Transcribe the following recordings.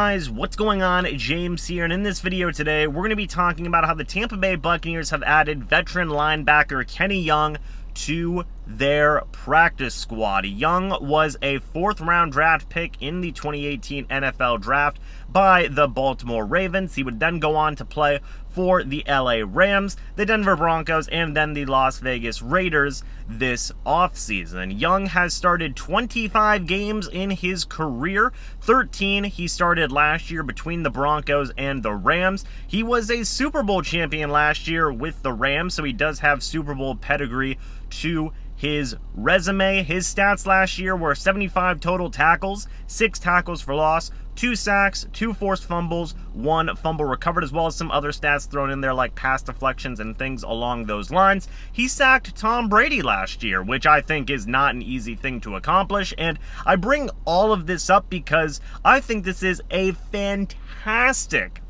Guys, what's going on? James here, and in this video today, we're going to be talking about how the Tampa Bay Buccaneers have added veteran linebacker Kenny Young to their practice squad. Young was a fourth-round draft pick in the 2018 NFL Draft by the Baltimore Ravens. He would then go on to play for the LA Rams, the Denver Broncos, and then the Las Vegas Raiders this offseason. Young has started 25 games in his career. 13 he started last year between the Broncos and the Rams. He was a Super Bowl champion last year with the Rams, so he does have Super Bowl pedigree to his resume. His stats last year were 75 total tackles, 6 tackles for loss, 2 sacks, 2 forced fumbles, 1 fumble recovered, as well as some other stats thrown in there like pass deflections and things along those lines. He sacked Tom Brady last year, which I think is not an easy thing to accomplish, and I bring all of this up because I think this is a fantastic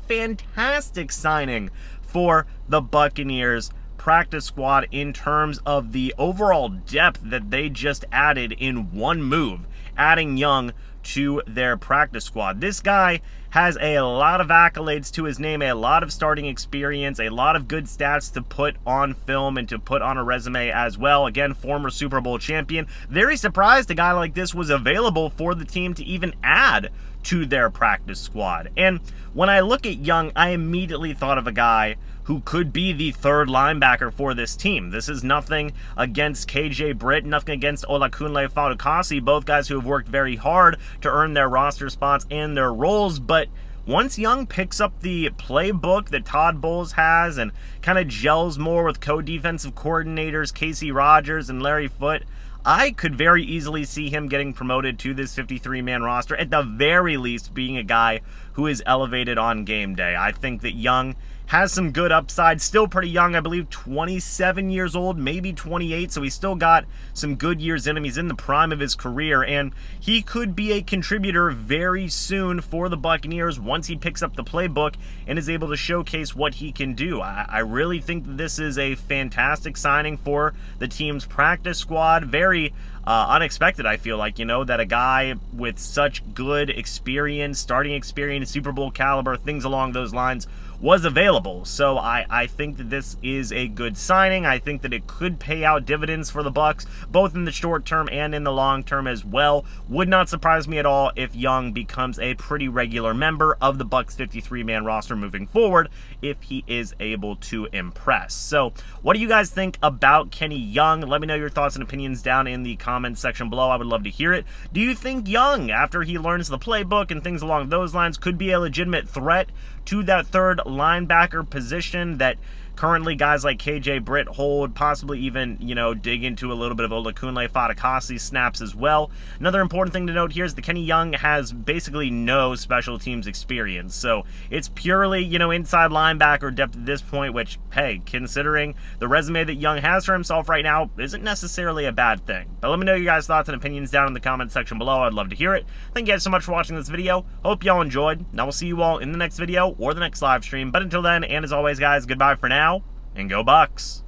signing for the Buccaneers practice squad in terms of the overall depth that they just added in one move, adding Young to their practice squad. This guy has a lot of accolades to his name, a lot of starting experience, a lot of good stats to put on film and to put on a resume as well. Again, former Super Bowl champion. Very surprised a guy like this was available for the team to even add to their practice squad. And when I look at Young, I immediately thought of a guy who could be the third linebacker for this team. This is nothing against KJ Britt, nothing against Olakunle Fatukasi, both guys who have worked very hard to earn their roster spots and their roles, but once Young picks up the playbook that Todd Bowles has and kind of gels more with co-defensive coordinators Casey Rogers and Larry Foote, I could very easily see him getting promoted to this 53-man roster, at the very least being a guy who is elevated on game day. I think that Young has some good upside, still pretty young, I believe 27 years old, maybe 28, so he's still got some good years in him. He's in the prime of his career, and he could be a contributor very soon for the Buccaneers once he picks up the playbook and is able to showcase what he can do. I really think that this is a fantastic signing for the team's practice squad. Very unexpected, I feel like, that a guy with such good experience, starting experience, Super Bowl caliber, things along those lines, was available. So I think that this is a good signing. I think that it could pay out dividends for the Bucs, both in the short term and in the long term as well. Would not surprise me at all if Young becomes a pretty regular member of the Bucs 53-man roster moving forward, if he is able to impress. So what do you guys think about Kenny Young? Let me know your thoughts and opinions down in the comments section below. I would love to hear it. Do you think Young, after he learns the playbook and things along those lines, could be a legitimate threat to that third linebacker position that currently guys like KJ Britt hold, possibly even, dig into a little bit of Olakunle Fatukasi snaps as well? Another important thing to note here is that Kenny Young has basically no special teams experience, so it's purely, inside linebacker depth at this point, which, hey, considering the resume that Young has for himself right now, isn't necessarily a bad thing. But let me know your guys' thoughts and opinions down in the comment section below. I'd love to hear it. Thank you guys so much for watching this video. Hope y'all enjoyed, and I will see you all in the next video or the next live stream. But until then, and as always, guys, goodbye for now, and go Bucs!